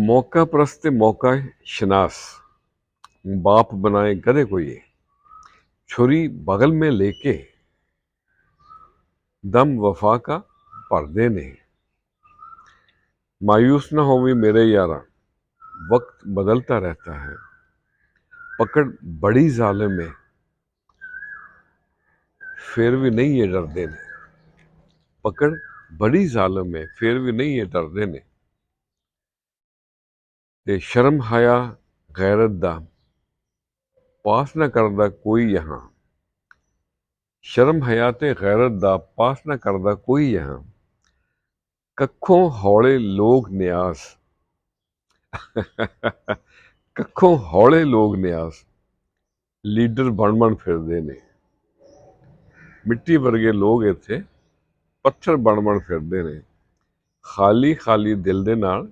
मौका परस्त मौका शनास बाप बनाए गधे को ये छुरी बगल में लेके दम वफा का पर्दे ने। मायूस ना होवे मेरे यारा, वक्त बदलता रहता है। पकड़ बड़ी जालिम है, फिर भी नहीं ये डरदे ने। पकड़ बड़ी जालिम है, फिर भी नहीं ये डरदे ने। ते शर्म हया गैरत दा पास ना करदा कोई यहाँ। शर्म हया ते गैरत दा पास ना करदा कोई यहाँ। कखों हौले लोग न्यास कखों हौले लोग न्यास ਲੀਡਰ ਬਣ ਫਿਰਦੇ ਨੇ। ਮਿੱਟੀ ਵਰਗੇ ਲੋਕ ਇੱਥੇ ਪੱਥਰ ਬਣ ਫਿਰਦੇ ਨੇ। ਖਾਲੀ ਦਿਲ ਦੇ ਨਾਲ